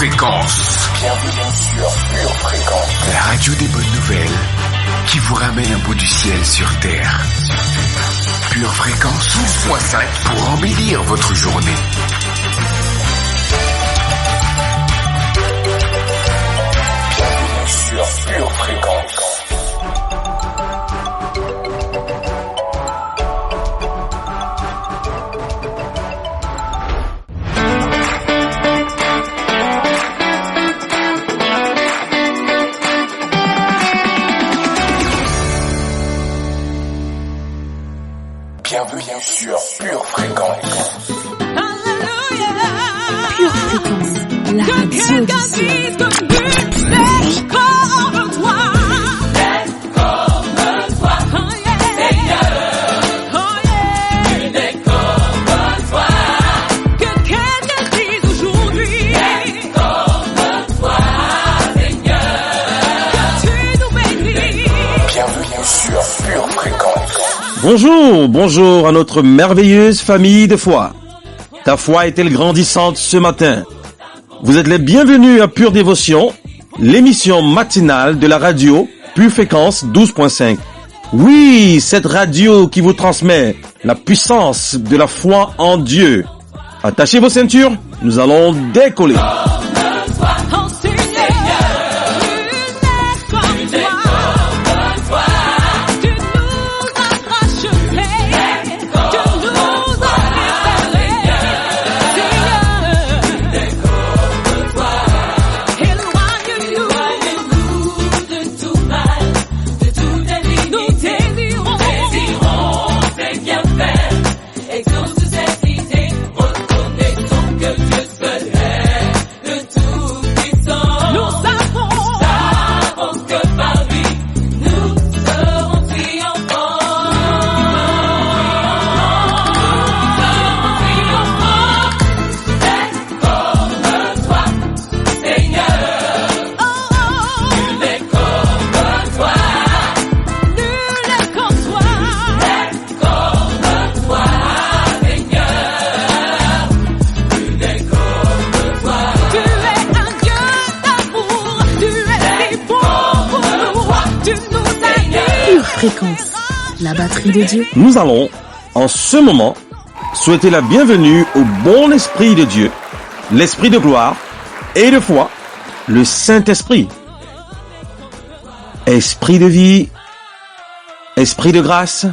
Fréquence. Bienvenue sur Pure Fréquence. La radio des bonnes nouvelles qui vous ramène un bout du ciel sur Terre. Pure Fréquence 12.5 pour embellir votre journée. Bienvenue sur Pure Fréquence. Bienvenue sur Pure Fréquence. Pure Fréquence, la radio du ciel. Bonjour à notre merveilleuse famille de foi. Ta foi est-elle grandissante ce matin? Vous êtes les bienvenus à Pure Dévotion, l'émission matinale de la radio Pure Fréquence 12.5. Oui, cette radio qui vous transmet la puissance de la foi en Dieu. Attachez vos ceintures, nous allons décoller. Fréquence, la batterie de Dieu. Nous allons, en ce moment, souhaiter la bienvenue au bon Esprit de Dieu, l'Esprit de gloire et de foi, le Saint-Esprit. Esprit de vie, Esprit de grâce,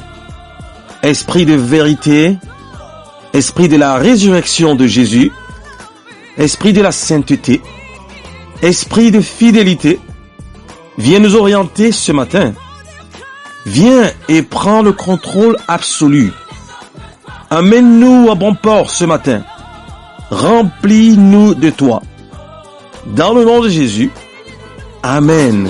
Esprit de vérité, Esprit de la résurrection de Jésus, Esprit de la sainteté, Esprit de fidélité, viens nous orienter ce matin. Viens et prends le contrôle absolu. Amène-nous à bon port ce matin. Remplis-nous de toi. Dans le nom de Jésus. Amen.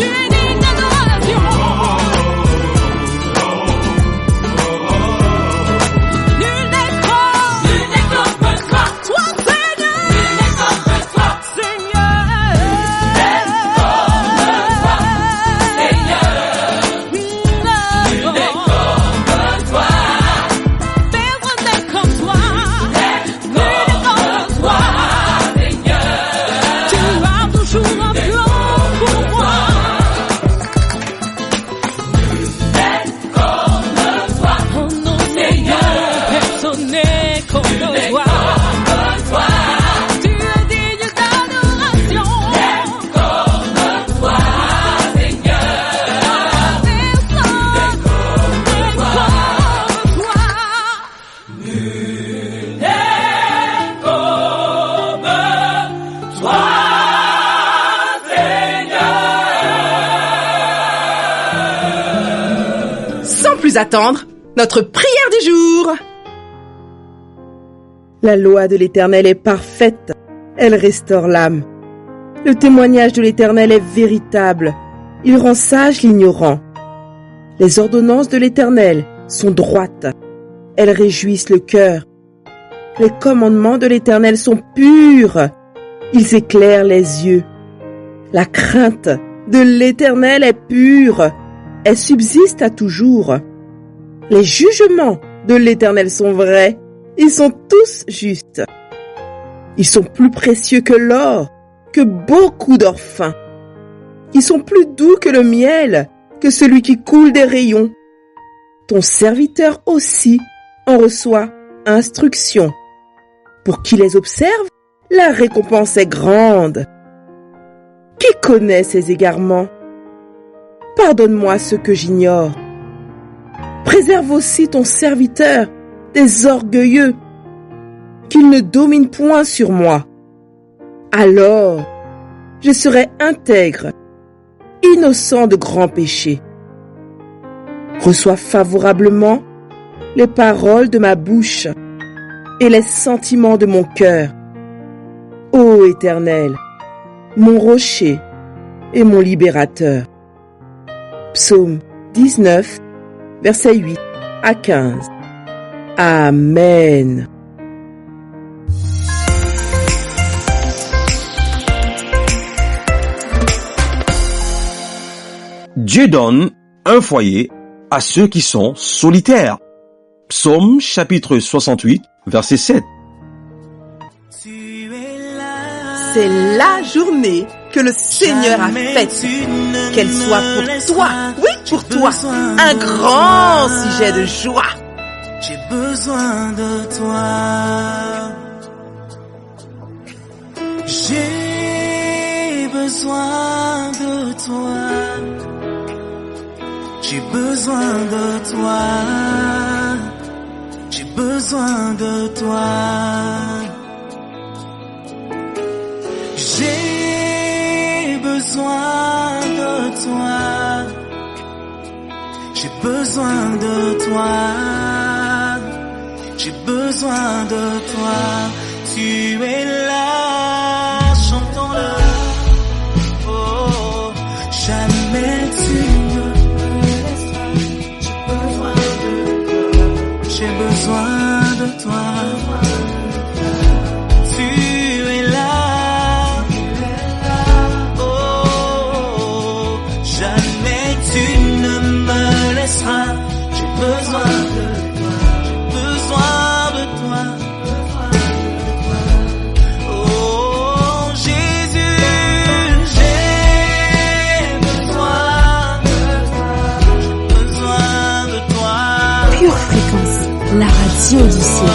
Attendre notre prière du jour. La loi de l'Éternel est parfaite, elle restaure l'âme. Le témoignage de l'Éternel est véritable, il rend sage l'ignorant. Les ordonnances de l'Éternel sont droites, elles réjouissent le cœur. Les commandements de l'Éternel sont purs, ils éclairent les yeux. La crainte de l'Éternel est pure, elle subsiste à toujours. Les jugements de l'Éternel sont vrais, ils sont tous justes. Ils sont plus précieux que l'or, que beaucoup d'orphins, qui sont plus doux que le miel, que celui qui coule des rayons. Ton serviteur aussi en reçoit instruction. Pour qui les observe, la récompense est grande. Qui connaît ces égarements? Pardonne-moi ce que j'ignore. Préserve aussi ton serviteur des orgueilleux, qu'il ne domine point sur moi. Alors, je serai intègre, innocent de grands péchés. Reçois favorablement les paroles de ma bouche et les sentiments de mon cœur. Ô Éternel, mon rocher et mon libérateur. Psaume 19, versets 8 à 15. Amen. Dieu donne un foyer à ceux qui sont solitaires. Psaume chapitre 68, verset 7. C'est la journée que le Seigneur a faite. Qu'elle soit pour toi, oui, pour toi, un grand sujet de joie. J'ai besoin de toi. J'ai besoin de toi. J'ai besoin de toi. J'ai besoin de toi. J'ai besoin de toi. J'ai besoin de toi. J'ai besoin de toi. Tu es là, chantons-le. Oh, jamais tu ne me laisseras. J'ai besoin de toi. Tu es là. Oh, jamais tu ne me laisseras. J'ai besoin de toi. La radio du ciel.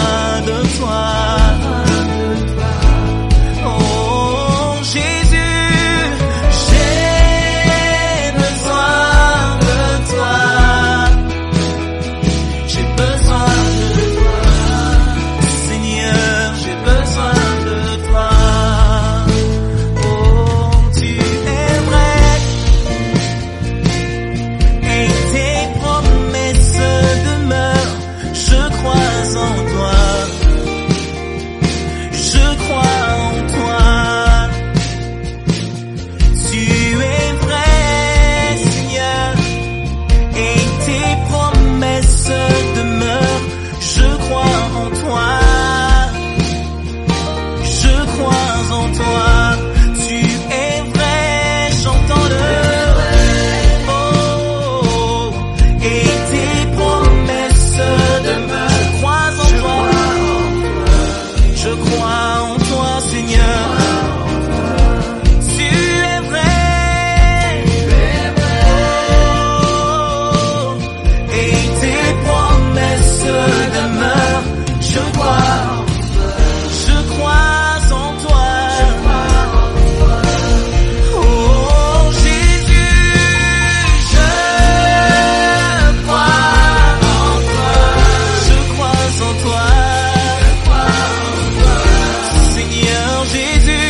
Seigneur Jésus.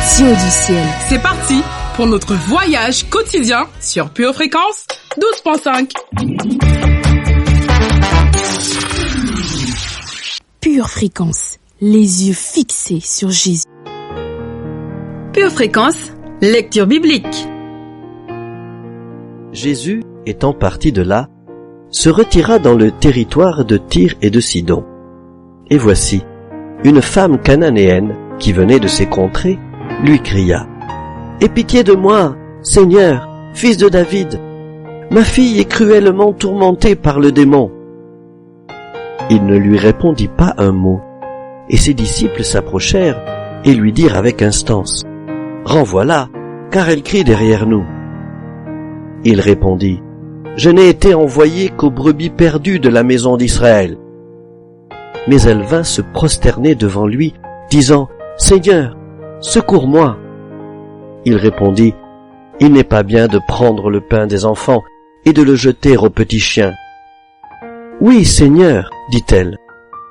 radio du ciel. C'est parti pour notre voyage quotidien sur Pure Fréquence 12.5. Pure Fréquence, les yeux fixés sur Jésus. Pure Fréquence, lecture biblique. Jésus, étant parti de là, se retira dans le territoire de Tyr et de Sidon. Et voici, une femme cananéenne qui venait de ces contrées lui cria : « Aie pitié de moi, Seigneur, fils de David. Ma fille est cruellement tourmentée par le démon. » Il ne lui répondit pas un mot, et ses disciples s'approchèrent et lui dirent avec instance : « Renvoie-la, car elle crie derrière nous. » Il répondit : « Je n'ai été envoyé qu'aux brebis perdues de la maison d'Israël. » Mais elle vint se prosterner devant lui, disant : « Seigneur, secours-moi. » Il répondit : « Il n'est pas bien de prendre le pain des enfants et de le jeter aux petits chiens. »« Oui, Seigneur, dit-elle,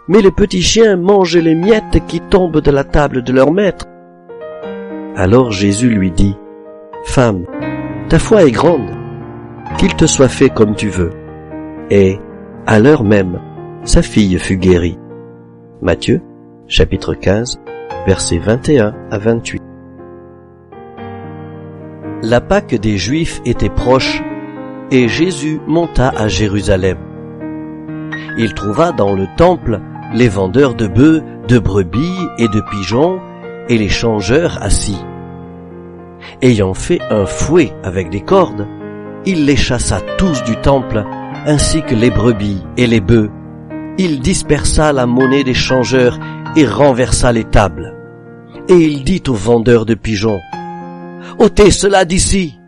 mais les petits chiens mangent les miettes qui tombent de la table de leur maître. » Alors Jésus lui dit : « Femme, ta foi est grande, qu'il te soit fait comme tu veux. » Et, à l'heure même, sa fille fut guérie. Matthieu, chapitre 15, versets 21 à 28. La Pâque des Juifs était proche, et Jésus monta à Jérusalem. Il trouva dans le temple les vendeurs de bœufs, de brebis et de pigeons, et les changeurs assis. Ayant fait un fouet avec des cordes, il les chassa tous du temple, ainsi que les brebis et les bœufs. Il dispersa la monnaie des changeurs et renversa les tables. Et il dit aux vendeurs de pigeons : « Ôtez cela d'ici!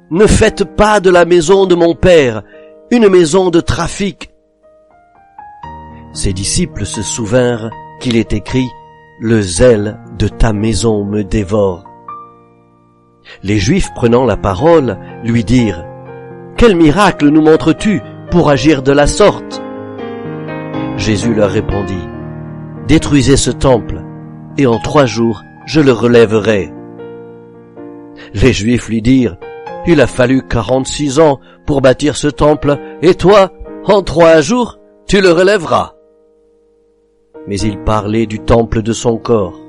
Ne faites pas de la maison de mon Père une maison de trafic. » Ses disciples se souvinrent qu'il est écrit : « Le zèle de ta maison me dévore. » Les Juifs, prenant la parole, lui dirent : « Quel miracle nous montres-tu pour agir de la sorte ?» Jésus leur répondit : « Détruisez ce temple, et en 3 jours je le relèverai. » Les Juifs lui dirent : « Il a fallu 46 ans pour bâtir ce temple, et toi, en 3 jours, tu le relèveras. » Mais il parlait du temple de son corps.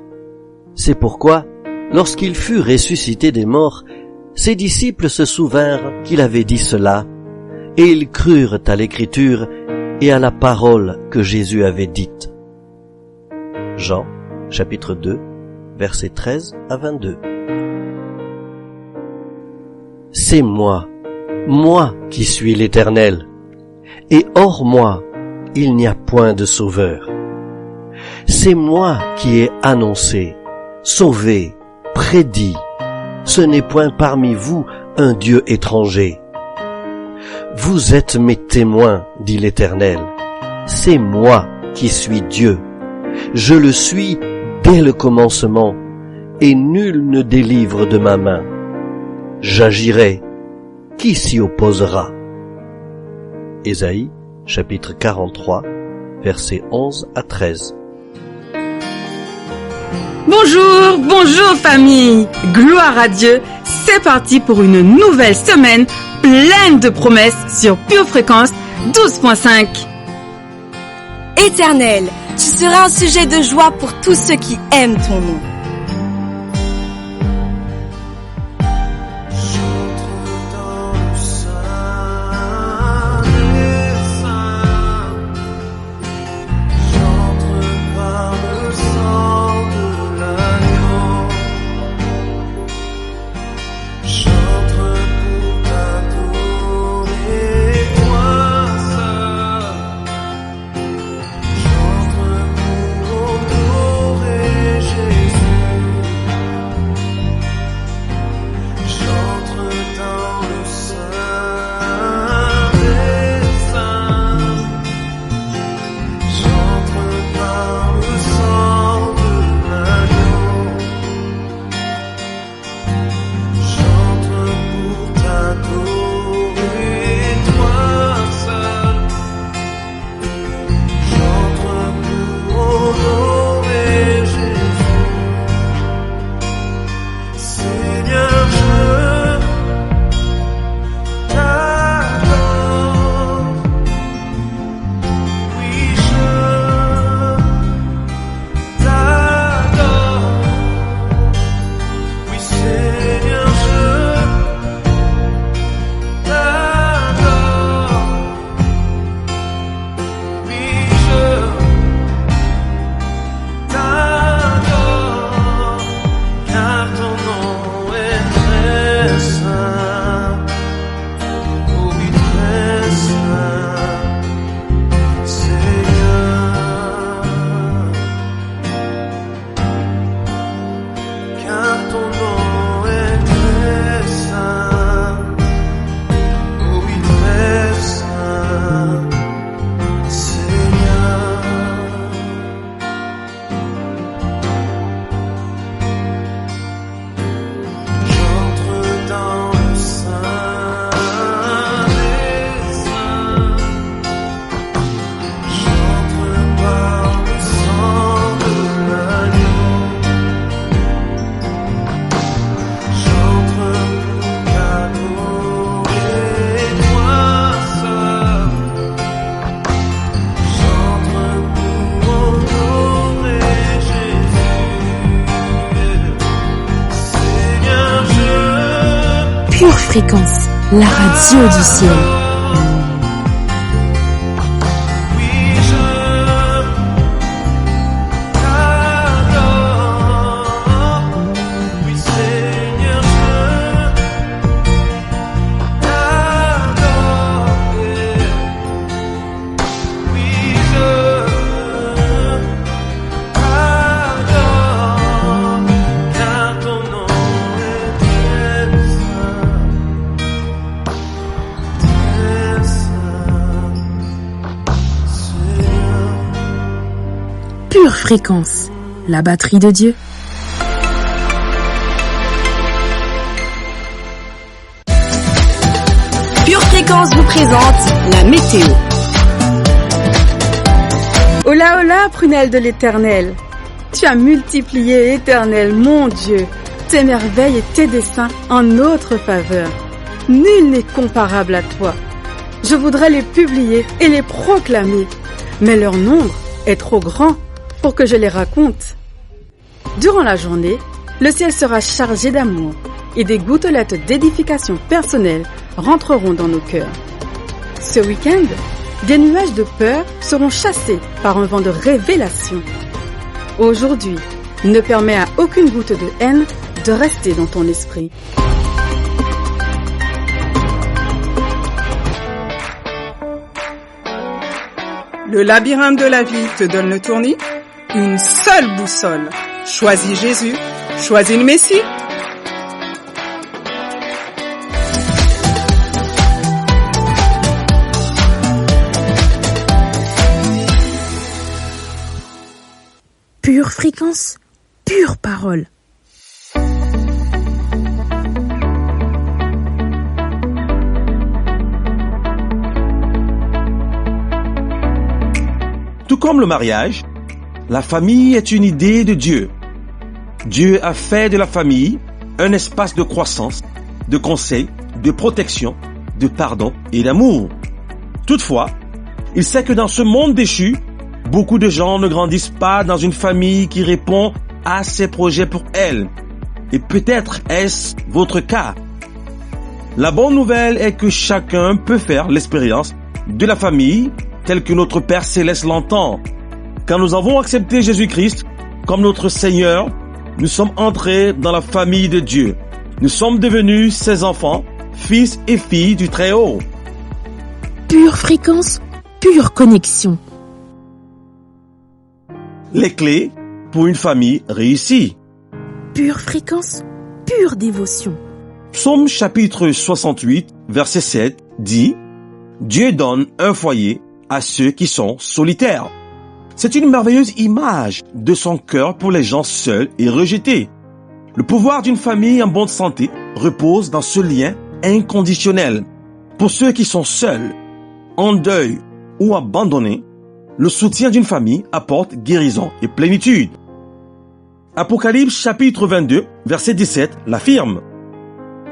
C'est pourquoi, lorsqu'il fut ressuscité des morts, ses disciples se souvinrent qu'il avait dit cela, et ils crurent à l'Écriture et à la parole que Jésus avait dite. Jean, chapitre 2, versets 13 à 22. C'est moi qui suis l'Éternel, et hors moi, il n'y a point de sauveur. C'est moi qui ai annoncé, sauvé, prédit. Ce n'est point parmi vous un Dieu étranger. Vous êtes mes témoins, dit l'Éternel. C'est moi qui suis Dieu. Je le suis dès le commencement, et nul ne délivre de ma main. J'agirai. Qui s'y opposera? Ésaïe, chapitre 43, versets 11 à 13. Bonjour famille, gloire à Dieu, c'est parti pour une nouvelle semaine pleine de promesses sur Pure Fréquence 12.5. Éternel, tu seras un sujet de joie pour tous ceux qui aiment ton nom. Jésus. Fréquence, la radio du ciel. Pure Fréquence, la batterie de Dieu. Pure Fréquence vous présente la météo. Hola, hola, prunelle de l'Éternel. Tu as multiplié, Éternel, mon Dieu, tes merveilles et tes desseins en notre faveur. Nul n'est comparable à toi. Je voudrais les publier et les proclamer, mais leur nombre est trop grand pour que je les raconte. Durant la journée, le ciel sera chargé d'amour et des gouttelettes d'édification personnelle rentreront dans nos cœurs. Ce week-end, des nuages de peur seront chassés par un vent de révélation. Aujourd'hui, ne permets à aucune goutte de haine de rester dans ton esprit. Le labyrinthe de la vie te donne le tournis. Une seule boussole. Choisis Jésus, choisis le Messie. Pure Fréquence, pure parole. Tout comme le mariage, la famille est une idée de Dieu. Dieu a fait de la famille un espace de croissance, de conseil, de protection, de pardon et d'amour. Toutefois, il sait que dans ce monde déchu, beaucoup de gens ne grandissent pas dans une famille qui répond à ses projets pour elles. Et peut-être est-ce votre cas. La bonne nouvelle est que chacun peut faire l'expérience de la famille telle que notre Père Céleste l'entend. Quand nous avons accepté Jésus-Christ comme notre Seigneur, nous sommes entrés dans la famille de Dieu. Nous sommes devenus ses enfants, fils et filles du Très-Haut. Pure Fréquence, pure connexion. Les clés pour une famille réussie. Pure Fréquence, pure dévotion. Psaume chapitre 68, verset 7 dit « Dieu donne un foyer à ceux qui sont solitaires. » C'est une merveilleuse image de son cœur pour les gens seuls et rejetés. Le pouvoir d'une famille en bonne santé repose dans ce lien inconditionnel. Pour ceux qui sont seuls, en deuil ou abandonnés, le soutien d'une famille apporte guérison et plénitude. Apocalypse chapitre 22, verset 17 l'affirme.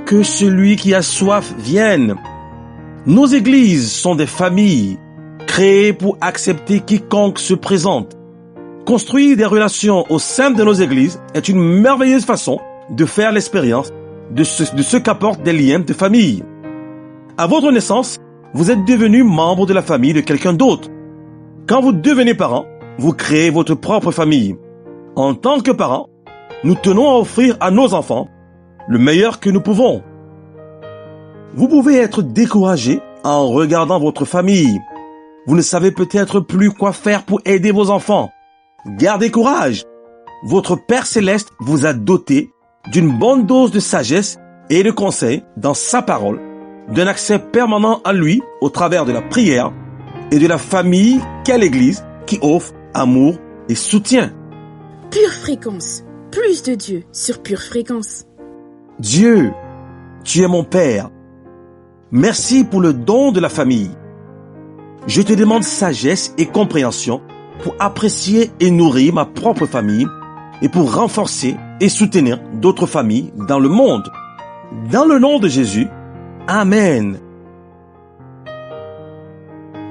Que celui qui a soif vienne. Nos églises sont des familles créées pour accepter quiconque se présente. Construire des relations au sein de nos églises est une merveilleuse façon de faire l'expérience de ce qu'apportent des liens de famille. À votre naissance, vous êtes devenu membre de la famille de quelqu'un d'autre. Quand vous devenez parent, vous créez votre propre famille. En tant que parents, nous tenons à offrir à nos enfants le meilleur que nous pouvons. Vous pouvez être découragé en regardant votre famille. Vous ne savez peut-être plus quoi faire pour aider vos enfants. Gardez courage. Votre Père Céleste vous a doté d'une bonne dose de sagesse et de conseils dans sa parole, d'un accès permanent à lui au travers de la prière et de la famille qu'est l'Église qui offre amour et soutien. Pure Fréquence, plus de Dieu sur Pure Fréquence. Dieu, tu es mon Père. Merci pour le don de la famille. Je te demande sagesse et compréhension pour apprécier et nourrir ma propre famille et pour renforcer et soutenir d'autres familles dans le monde. Dans le nom de Jésus, Amen.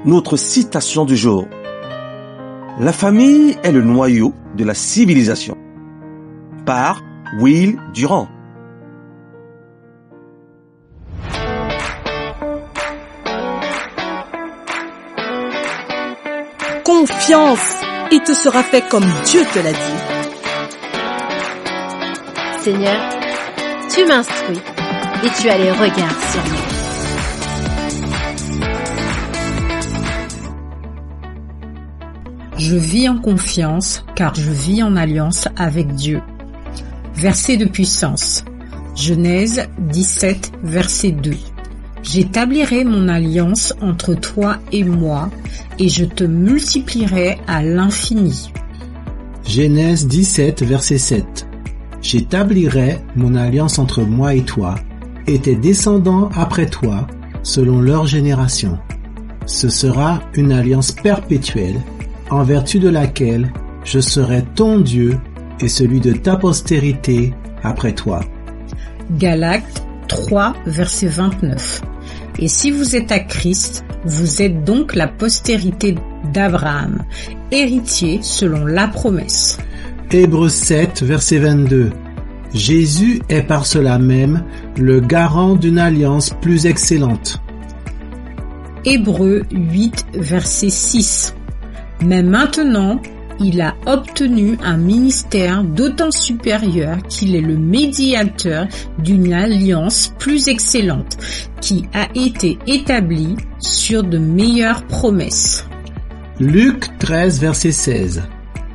Notre citation du jour. La famille est le noyau de la civilisation. Par Will Durant. confiance et tout sera fait comme Dieu te l'a dit. Seigneur, tu m'instruis et tu as les regards sur moi. Je vis en confiance car je vis en alliance avec Dieu. Verset de puissance. Genèse 17, verset 2. J'établirai mon alliance entre toi et moi et je te multiplierai à l'infini. Genèse 17, verset 7. J'établirai mon alliance entre moi et toi et tes descendants après toi selon leur génération. Ce sera une alliance perpétuelle en vertu de laquelle je serai ton Dieu et celui de ta postérité après toi. Galates 3, verset 29. Et si vous êtes à Christ, vous êtes donc la postérité d'Abraham, héritier selon la promesse. Hébreux 7, verset 22. Jésus est par cela même le garant d'une alliance plus excellente. Hébreux 8, verset 6. Mais maintenant, il a obtenu un ministère d'autant supérieur qu'il est le médiateur d'une alliance plus excellente, qui a été établie sur de meilleures promesses. Luc 13, verset 16.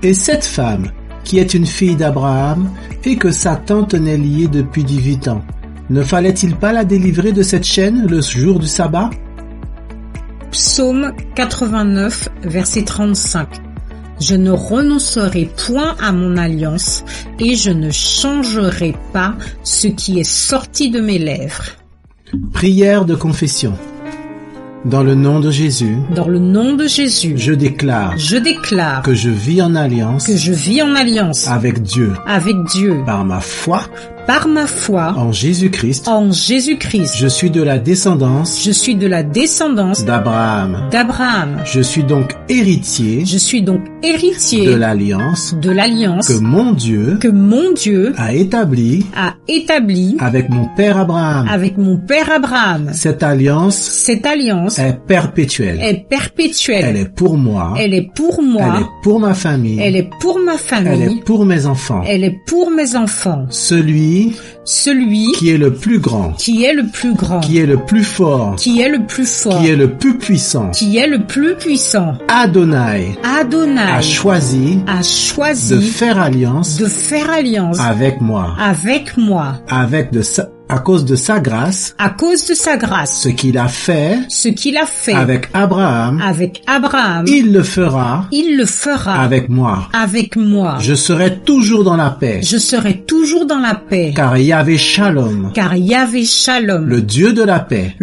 Et cette femme, qui est une fille d'Abraham et que Satan tenait liée depuis 18 ans, ne fallait-il pas la délivrer de cette chaîne le jour du sabbat? Psaume 89, verset 35. Je ne renoncerai point à mon alliance et je ne changerai pas ce qui est sorti de mes lèvres. Prière de confession. Dans le nom de Jésus, je déclare que je vis en alliance avec Dieu par ma foi en Jésus-Christ, je suis de la descendance d'Abraham. Je suis donc héritier de l'alliance que mon Dieu a établie avec mon père Abraham. Cette alliance est perpétuelle. Elle est pour moi. Elle est pour ma famille. Elle est pour mes enfants. Celui qui est le plus grand, qui est le plus fort, qui est le plus puissant, Adonai a choisi de faire alliance avec moi, à cause de sa grâce, ce qu'il a fait avec Abraham, il le fera avec moi. Je serai toujours dans la paix. Car Yahvé Shalom, le Dieu de la paix,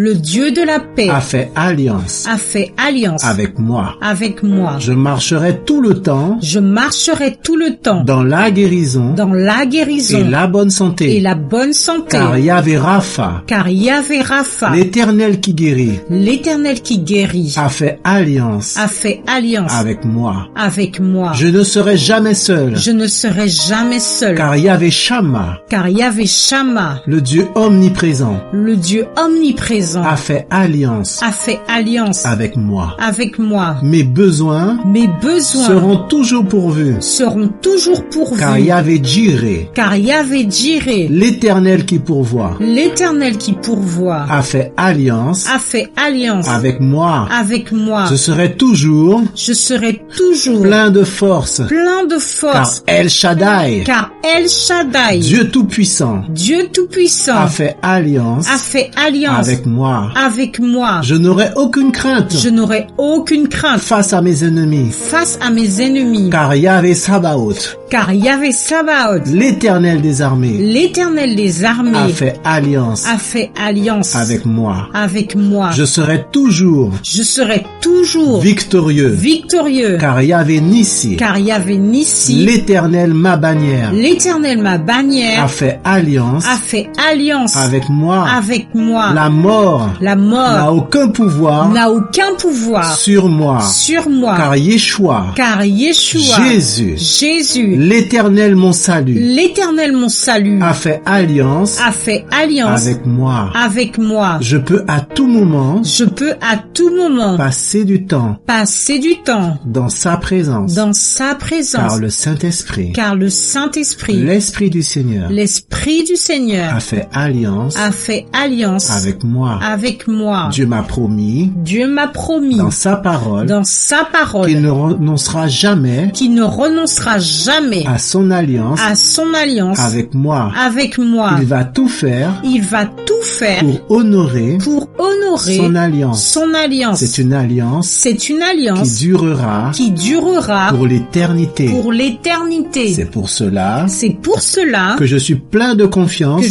a fait alliance avec moi. Je marcherai tout le temps dans la guérison et la bonne santé. Car Yahvé Rapha, l'Éternel qui guérit, a fait alliance avec moi. Je ne serai jamais seul. Car Yahvé Shammah, le Dieu omniprésent, a fait alliance avec moi. Mes besoins seront toujours pourvus. Car Yahvé Jireh, l'Éternel qui pourvoit, a fait alliance avec moi. Je serai toujours plein de force. Car El Shaddai, Dieu Tout-Puissant, a fait alliance avec moi. Je n'aurai aucune crainte face à mes ennemis. Car Yahvé Sabaoth, l'Éternel des armées, a fait alliance avec moi. Je serai toujours victorieux. Car Yahvé Nissi, l'Éternel ma bannière, a fait alliance avec moi. La mort n'a aucun pouvoir sur moi. Car Yeshua, Jésus, salut. L'Éternel mon salut. L'Éternel mon salut. A fait alliance. Avec moi. Je peux à tout moment. Passer du temps. Dans sa présence. Car le Saint-Esprit. L'Esprit du Seigneur. A fait alliance. Avec moi. Dieu m'a promis. Dans sa parole. Qu'il ne renoncera jamais. À son alliance. Avec moi. Il va tout faire. Pour honorer. Son alliance. C'est une alliance. Qui durera. Pour l'éternité. C'est pour cela. Que je suis plein de confiance.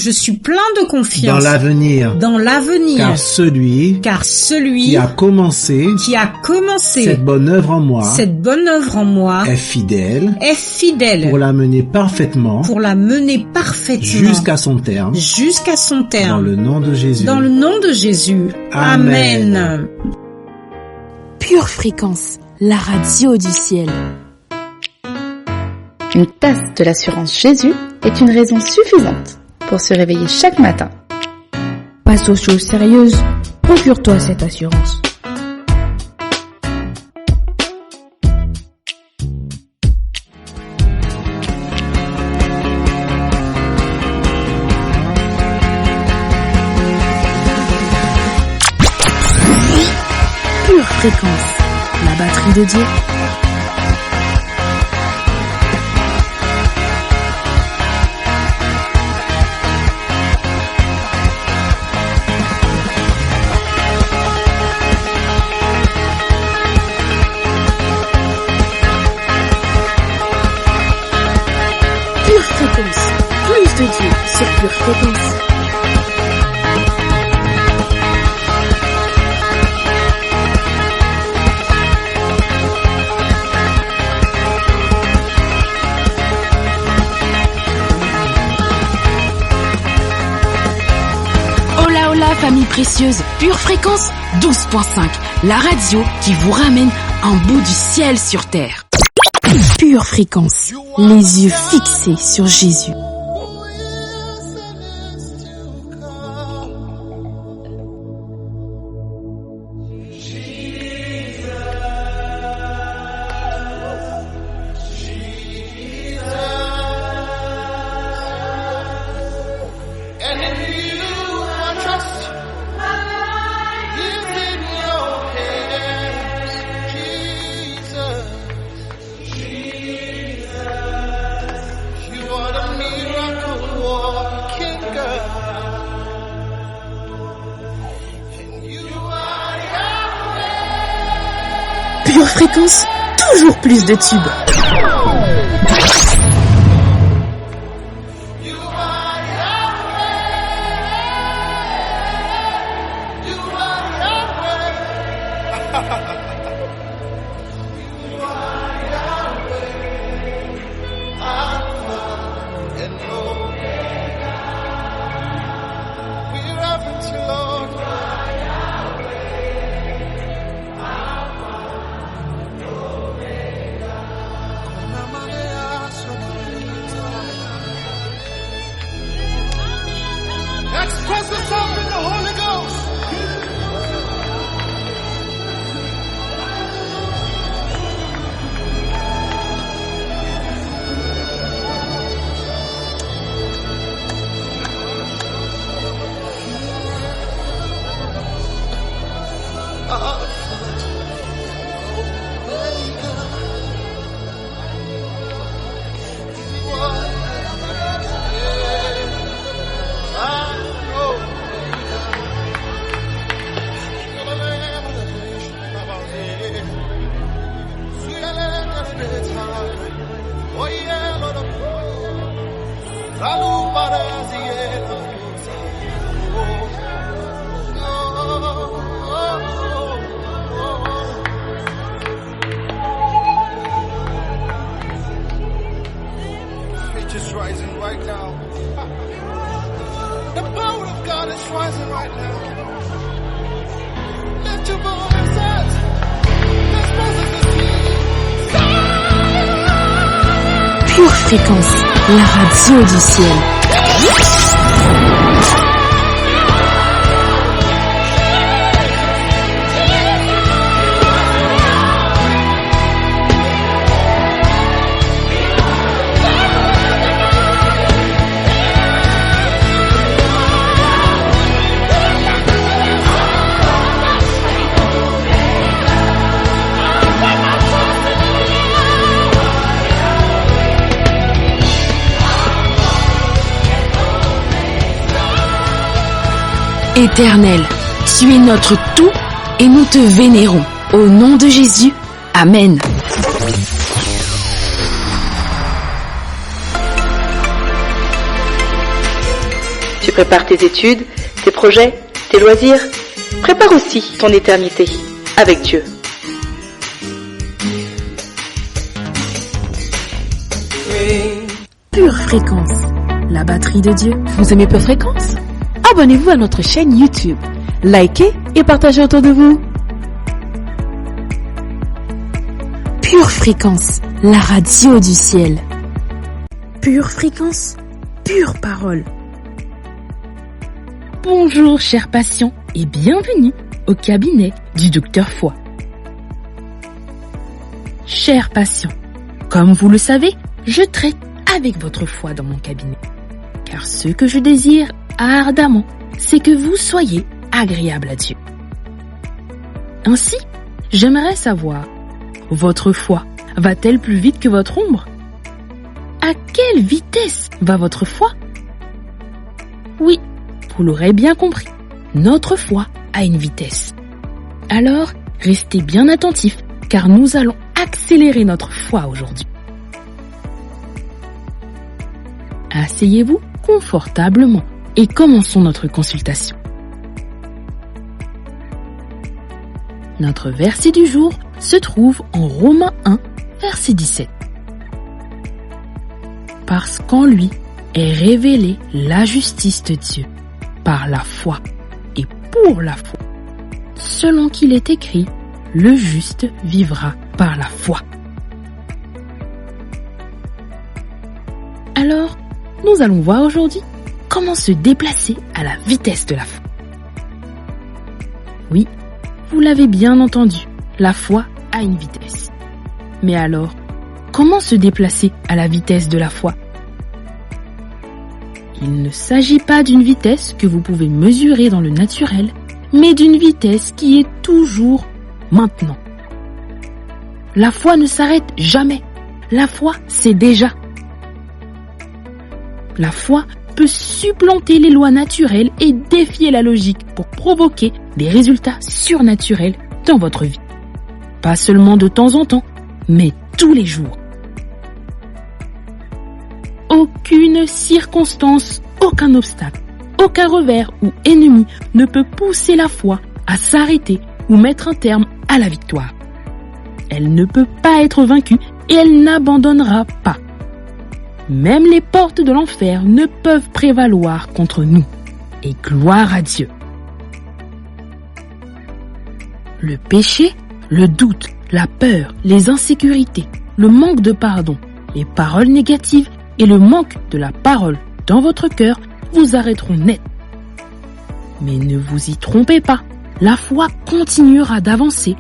Dans l'avenir. Car celui. Qui a commencé. Cette bonne œuvre en moi. Est fidèle. Pour la mener parfaitement. Jusqu'à son terme. Dans le nom de Jésus. Amen. Pure Fréquence, la radio du ciel. Une tasse de l'assurance Jésus est une raison suffisante pour se réveiller chaque matin. Passe aux choses sérieuses, procure-toi cette assurance. Pure Fréquence, la batterie de Dieu. Pure Fréquence, plus de Dieu sur Pure Fréquence. Famille précieuse, Pure Fréquence 12.5, la radio qui vous ramène en bout du ciel sur terre. Pure Fréquence, les yeux fixés sur Jésus. Pure Fréquence, toujours plus de tubes. Express yourself in the Holy Ghost. Pure Fréquence, la radio du ciel. Éternel, tu es notre tout et nous te vénérons. Au nom de Jésus, Amen. Tu prépares tes études, tes projets, tes loisirs. Prépare aussi ton éternité avec Dieu. Pure Fréquence, la batterie de Dieu. Vous aimez Pure Fréquence? Abonnez-vous à notre chaîne YouTube, likez et partagez autour de vous. Pure Fréquence, la radio du ciel. Pure Fréquence, pure parole. Bonjour chers patients et bienvenue au cabinet du Docteur Foi. Chers patients, comme vous le savez, je traite avec votre foi dans mon cabinet. Car ce que je désire ardemment, c'est que vous soyez agréable à Dieu. Ainsi, j'aimerais savoir, votre foi va-t-elle plus vite que votre ombre? À quelle vitesse va votre foi? Oui, vous l'aurez bien compris, notre foi a une vitesse. Alors, restez bien attentifs, car nous allons accélérer notre foi aujourd'hui. Asseyez-vous confortablement et commençons notre consultation. Notre verset du jour se trouve en Romains 1, verset 17. Parce qu'en lui est révélée la justice de Dieu par la foi et pour la foi, selon qu'il est écrit, le juste vivra par la foi. Alors, nous allons voir aujourd'hui comment se déplacer à la vitesse de la foi. Oui, vous l'avez bien entendu, la foi a une vitesse. Mais alors, comment se déplacer à la vitesse de la foi? Il ne s'agit pas d'une vitesse que vous pouvez mesurer dans le naturel, mais d'une vitesse qui est toujours maintenant. La foi ne s'arrête jamais. La foi, c'est déjà. La foi peut supplanter les lois naturelles et défier la logique pour provoquer des résultats surnaturels dans votre vie. Pas seulement de temps en temps, mais tous les jours. Aucune circonstance, aucun obstacle, aucun revers ou ennemi ne peut pousser la foi à s'arrêter ou mettre un terme à la victoire. Elle ne peut pas être vaincue et elle n'abandonnera pas. Même les portes de l'enfer ne peuvent prévaloir contre nous. Et gloire à Dieu. Le péché, le doute, la peur, les insécurités, le manque de pardon, les paroles négatives et le manque de la parole dans votre cœur vous arrêteront net. Mais ne vous y trompez pas, la foi continuera d'avancer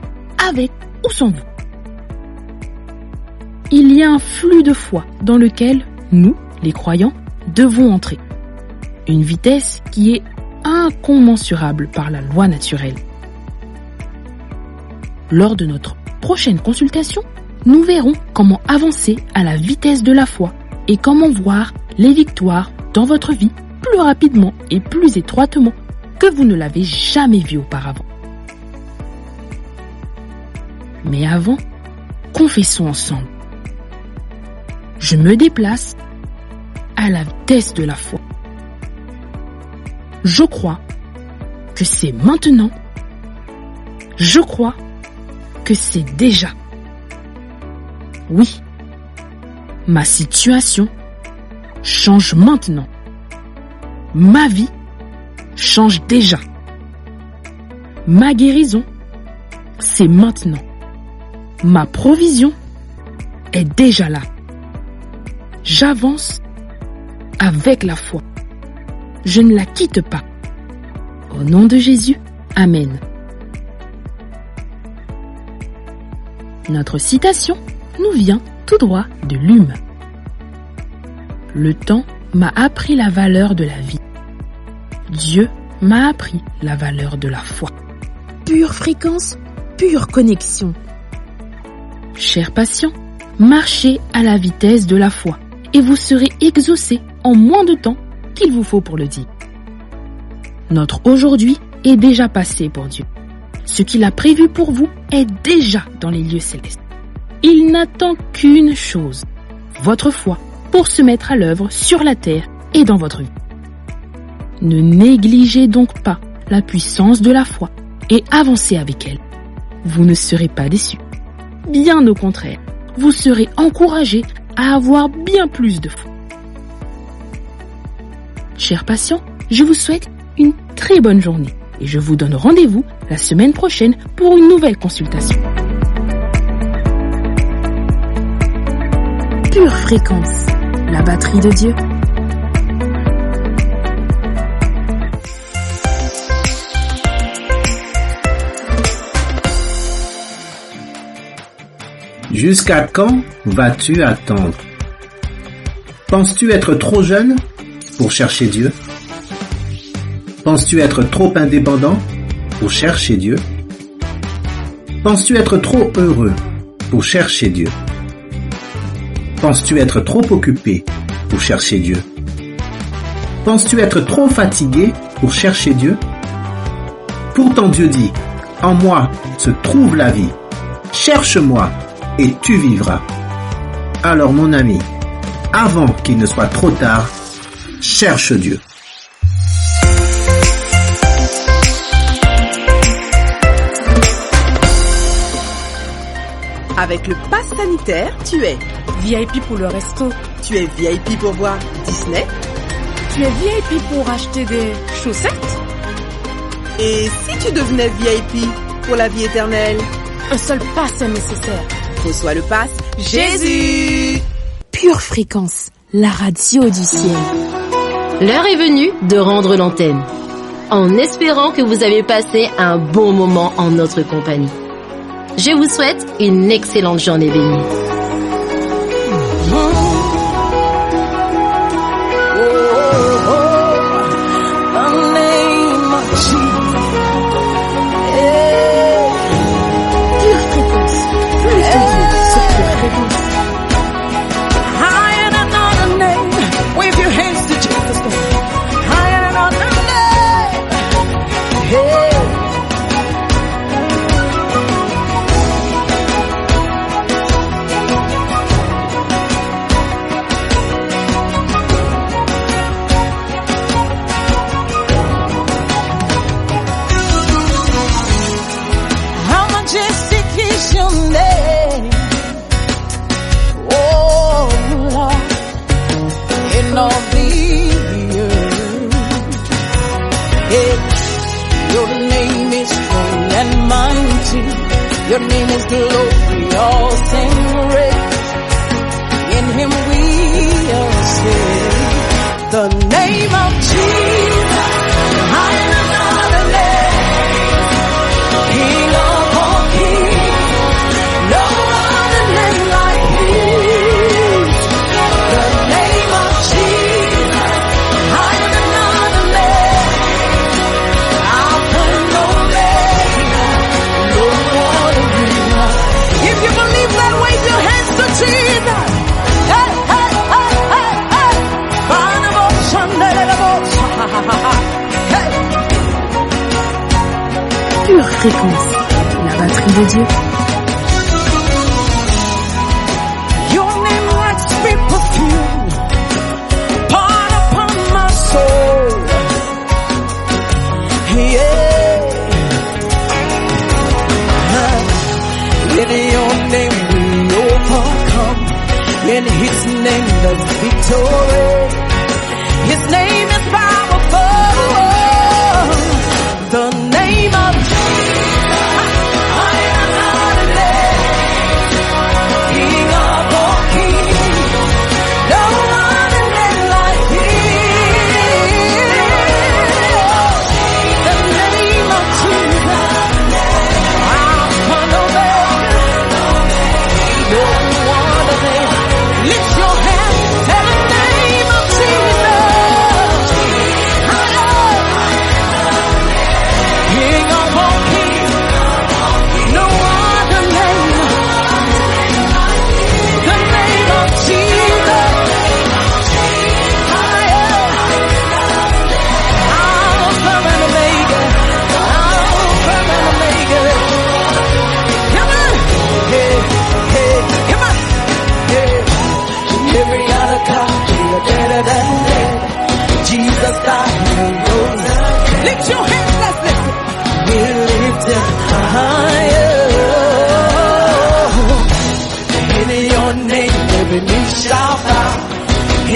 avec ou sans vous. Il y a un flux de foi dans lequel nous, les croyants, devons entrer. Une vitesse qui est incommensurable par la loi naturelle. Lors de notre prochaine consultation, nous verrons comment avancer à la vitesse de la foi et comment voir les victoires dans votre vie plus rapidement et plus étroitement que vous ne l'avez jamais vu auparavant. Mais avant, confessons ensemble. Je me déplace à la vitesse de la foi. Je crois que c'est maintenant. Je crois que c'est déjà. Oui, ma situation change maintenant. Ma vie change déjà. Ma guérison, c'est maintenant. Ma provision est déjà là. j'avance avec la foi. Je ne la quitte pas. Au nom de Jésus, Amen. Notre citation nous vient tout droit de Lume. Le temps m'a appris la valeur de la vie. Dieu m'a appris la valeur de la foi. Pure fréquence, pure connexion. Chers patients, marchez à la vitesse de la foi et vous serez exaucés en moins de temps qu'il vous faut pour le dire. Notre aujourd'hui est déjà passé pour Dieu. Ce qu'il a prévu pour vous est déjà dans les lieux célestes. Il n'attend qu'une chose, votre foi, pour se mettre à l'œuvre sur la terre et dans votre vie. Ne négligez donc pas la puissance de la foi et avancez avec elle. Vous ne serez pas déçus. Bien au contraire, vous serez encouragés à avoir bien plus de foi. Chers patients, je vous souhaite une très bonne journée et je vous donne rendez-vous la semaine prochaine pour une nouvelle consultation. Pure fréquence, la batterie de Dieu. Jusqu'à quand vas-tu attendre? Penses-tu être trop jeune pour chercher Dieu? Penses-tu être trop indépendant pour chercher Dieu? Penses-tu être trop heureux pour chercher Dieu? Penses-tu être trop occupé pour chercher Dieu? Penses-tu être trop fatigué pour chercher Dieu? Pourtant Dieu dit, en moi se trouve la vie. Cherche-moi et tu vivras. Alors mon ami, avant qu'il ne soit trop tard, cherche Dieu. Avec le pass sanitaire, tu es VIP pour le resto. Tu es VIP pour voir Disney. Tu es VIP pour acheter des chaussettes. Et si tu devenais VIP pour la vie éternelle? Un seul pass est nécessaire. Reçois le pass Jésus. Pure fréquence, la radio du ciel. L'heure est venue de rendre l'antenne, en espérant que vous avez passé un bon moment en notre compagnie. Je vous souhaite une excellente journée bénie. Your name is glory, all sing praise. In him we are saved. The name of Jesus, higher than other names. King of all kings, no other name like his. The name of Jesus, higher than other names. Alpha and Omega, no one. If you believe that, wave your hands to Jesus. Hey, hey, hey, hey, hey. Hey. Pure fréquence, la batterie de Dieu. Your name like sweet perfume, poured upon my soul. Yeah. In your name we overcome. In his name there's victory. His name is powerful. The name of Jesus. I am not a name. King of all kings. No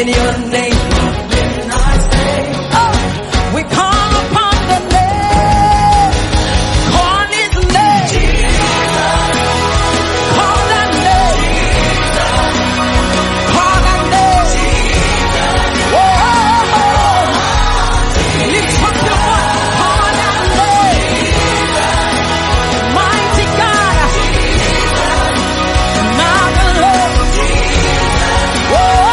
in your name. Oh, we call upon the name. Call his name. Call that name. Call that name. Whoa. Lift up your voice. Call that name. Mighty God. Marvelous. Whoa.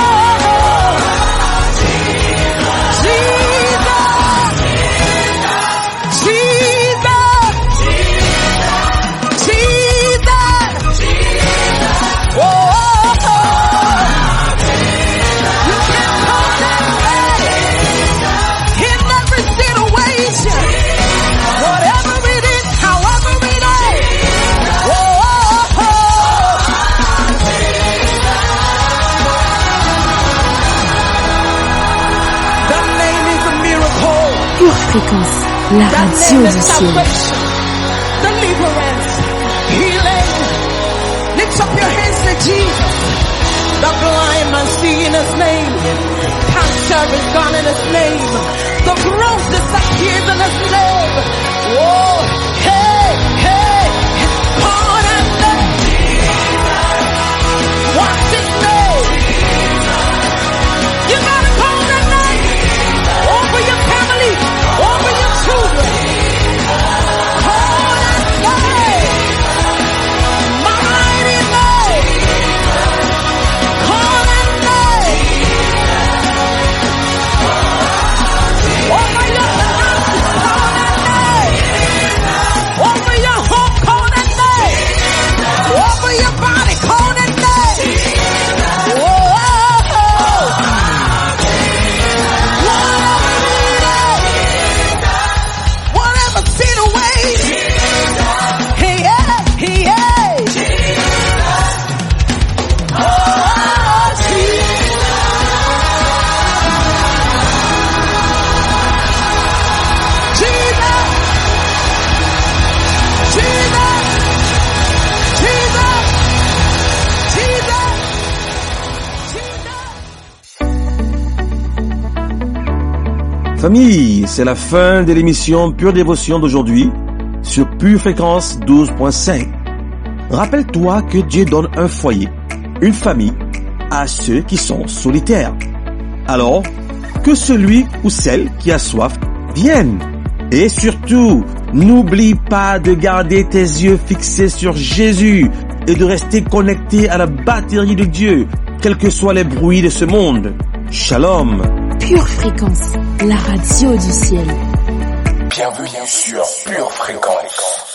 Pure Fréquence, la radio du ciel. Deliverance, healing. Lift up your hands to Jesus. The blind man see in his name. Cancer is gone in his name. The growth disappears in his name. Whoa, hey, hey, call that name. What's his name? You gotta call that name over your family, over your children. Call that name. Mighty name. Call that name. Over your house, call that name. Over your home, call that name. Over your body, call that name. Whoa. Whatever situation. Hey, yeah, hey, yeah. Oh, Jesus. Jesus. Jesus. Jesus. Famille, c'est la fin de l'émission Pure Dévotion d'aujourd'hui sur Pure Fréquence 12.5. Rappelle-toi que Dieu donne un foyer, une famille à ceux qui sont solitaires. Alors, que celui ou celle qui a soif vienne. Et surtout, n'oublie pas de garder tes yeux fixés sur Jésus et de rester connecté à la batterie de Dieu, quels que soient les bruits de ce monde. Shalom. Pure Fréquence, la radio du ciel. Bienvenue sur Pure Fréquence.